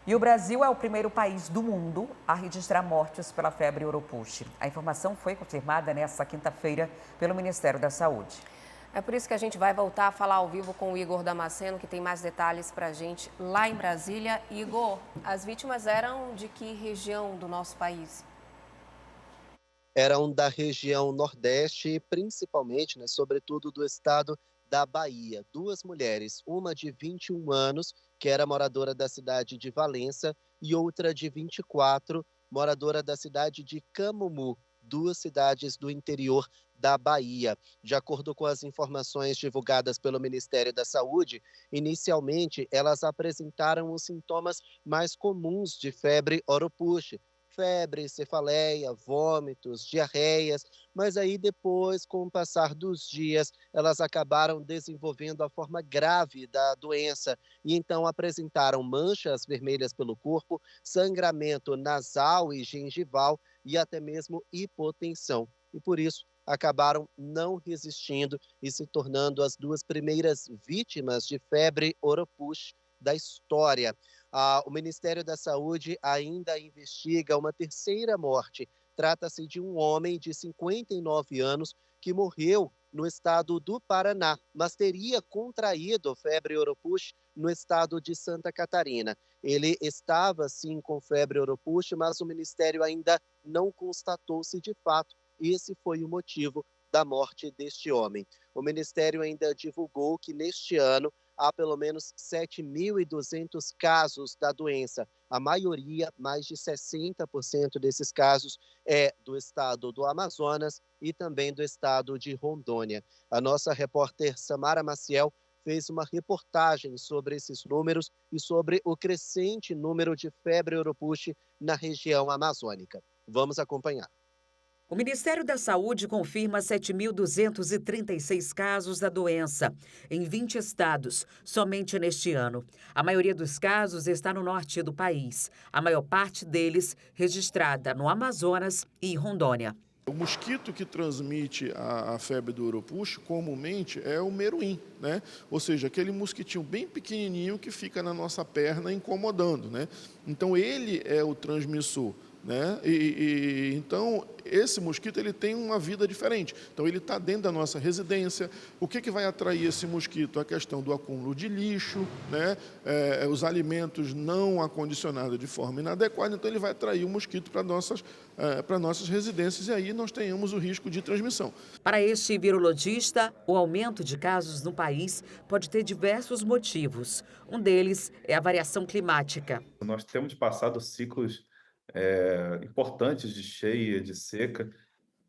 E o Brasil é o primeiro país do mundo a registrar mortes pela febre oropouche. A informação foi confirmada nesta quinta-feira pelo Ministério da Saúde. É por isso que a gente vai voltar a falar ao vivo com o Igor Damasceno, que tem mais detalhes para a gente lá em Brasília. Igor, as vítimas eram de que região do nosso país? Eram da região Nordeste, principalmente, né, sobretudo do estado da Bahia. Duas mulheres, uma de 21 anos, que era moradora da cidade de Valença, e outra de 24, moradora da cidade de Camumu, duas cidades do interior da Bahia. De acordo com as informações divulgadas pelo Ministério da Saúde, inicialmente elas apresentaram os sintomas mais comuns de febre oropouche, febre, cefaleia, vômitos, diarreias, mas aí depois, com o passar dos dias, elas acabaram desenvolvendo a forma grave da doença e então apresentaram manchas vermelhas pelo corpo, sangramento nasal e gengival e até mesmo hipotensão. E por isso acabaram não resistindo e se tornando as duas primeiras vítimas de febre oropouche da história. O Ministério da Saúde ainda investiga uma terceira morte. Trata-se de um homem de 59 anos que morreu no estado do Paraná, mas teria contraído febre oropouche no estado de Santa Catarina. Ele estava, sim, com febre oropouche, mas o Ministério ainda não constatou se de fato esse foi o motivo da morte deste homem. O Ministério ainda divulgou que neste ano há pelo menos 7.200 casos da doença. A maioria, mais de 60% desses casos, é do estado do Amazonas e também do estado de Rondônia. A nossa repórter Samara Maciel fez uma reportagem sobre esses números e sobre o crescente número de febre oropouche na região amazônica. Vamos acompanhar. O Ministério da Saúde confirma 7.236 casos da doença em 20 estados, somente neste ano. A maioria dos casos está no norte do país, a maior parte deles registrada no Amazonas e em Rondônia. O mosquito que transmite a febre do oropouche comumente é o meruim, né? Ou seja, aquele mosquitinho bem pequenininho que fica na nossa perna incomodando, né? Então ele é o transmissor, né? Então esse mosquito ele tem uma vida diferente. Então ele está dentro da nossa residência. O que vai atrair esse mosquito? A questão do acúmulo de lixo, né? Os alimentos não acondicionados de forma inadequada. Então ele vai atrair o mosquito para nossas residências e aí nós tenhamos o risco de transmissão. Para este virologista, o aumento de casos no país pode ter diversos motivos. Um deles é a variação climática. Nós temos passado ciclos importantes de cheia, de seca,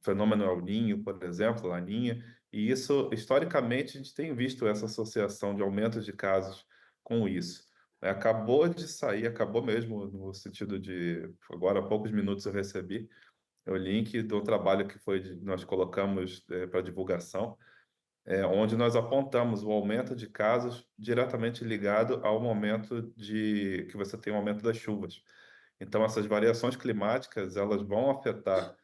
fenômeno El Niño, por exemplo, Laninha, e isso, historicamente, a gente tem visto essa associação de aumento de casos com isso. Acabou mesmo, no sentido de, agora há poucos minutos eu recebi o link do trabalho que nós colocamos para divulgação, onde nós apontamos o aumento de casos diretamente ligado ao momento que você tem o aumento das chuvas. Então, essas variações climáticas, elas vão afetar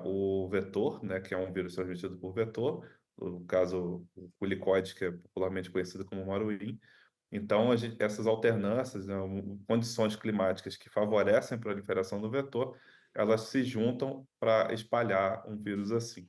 o vetor, né, que é um vírus transmitido por vetor, no caso, o culicoide, que é popularmente conhecido como maruim. Então, essas alternâncias, né, condições climáticas que favorecem a proliferação do vetor, elas se juntam para espalhar um vírus assim.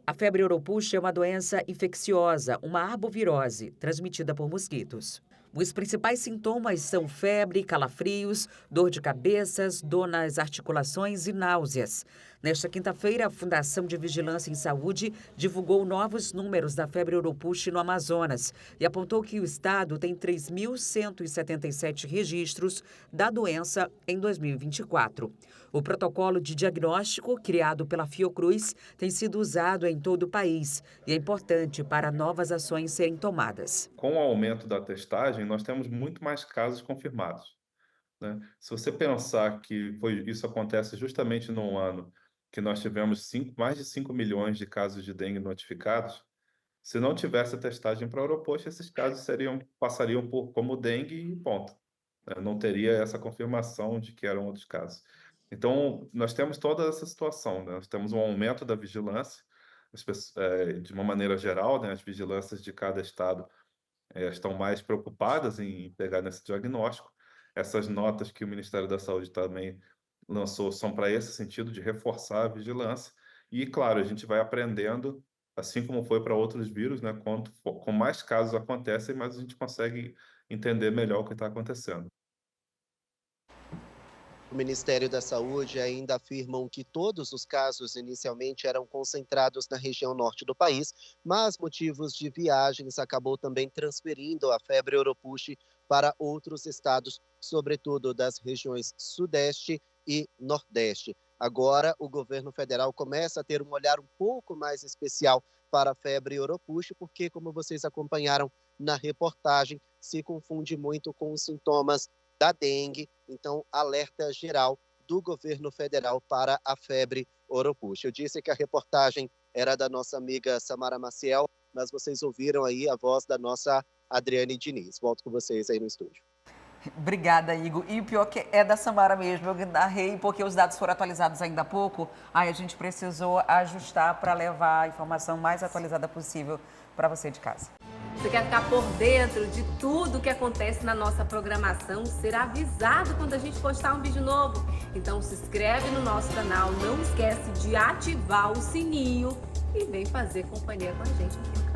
A febre oropouche é uma doença infecciosa, uma arbovirose, transmitida por mosquitos. Os principais sintomas são febre, calafrios, dor de cabeça, dor nas articulações e náuseas. Nesta quinta-feira, a Fundação de Vigilância em Saúde divulgou novos números da febre oropouche no Amazonas e apontou que o estado tem 3.177 registros da doença em 2024. O protocolo de diagnóstico, criado pela Fiocruz, tem sido usado em todo o país e é importante para novas ações serem tomadas. Com o aumento da testagem, nós temos muito mais casos confirmados, né? Se você pensar que isso acontece justamente num ano que nós tivemos mais de 5 milhões de casos de dengue notificados, se não tivesse a testagem para Oropost, esses casos passariam como dengue e ponto, né? Não teria essa confirmação de que eram outros casos. Então, nós temos toda essa situação, né? Nós temos um aumento da vigilância, de uma maneira geral, né? As vigilâncias de cada estado estão mais preocupadas em pegar nesse diagnóstico. essas notas que o Ministério da Saúde também lançou são para esse sentido de reforçar a vigilância. E, claro, a gente vai aprendendo, assim como foi para outros vírus, né? Com mais casos acontecem, mais a gente consegue entender melhor o que está acontecendo. O Ministério da Saúde ainda afirmam que todos os casos inicialmente eram concentrados na região norte do país, mas motivos de viagens acabou também transferindo a febre Oropouche para outros estados, sobretudo das regiões sudeste e nordeste. Agora, o governo federal começa a ter um olhar um pouco mais especial para a febre Oropouche, porque, como vocês acompanharam na reportagem, se confunde muito com os sintomas da dengue, então alerta geral do governo federal para a febre Oropouche. Eu disse que a reportagem era da nossa amiga Samara Maciel, mas vocês ouviram aí a voz da nossa Adriane Diniz. Volto com vocês aí no estúdio. Obrigada, Igor. E o pior que é da Samara mesmo, eu narrei porque os dados foram atualizados ainda há pouco, aí a gente precisou ajustar para levar a informação mais atualizada possível para você de casa. Você quer ficar por dentro de tudo que acontece na nossa programação, ser avisado quando a gente postar um vídeo novo? Então se inscreve no nosso canal, não esquece de ativar o sininho e vem fazer companhia com a gente aqui no canal.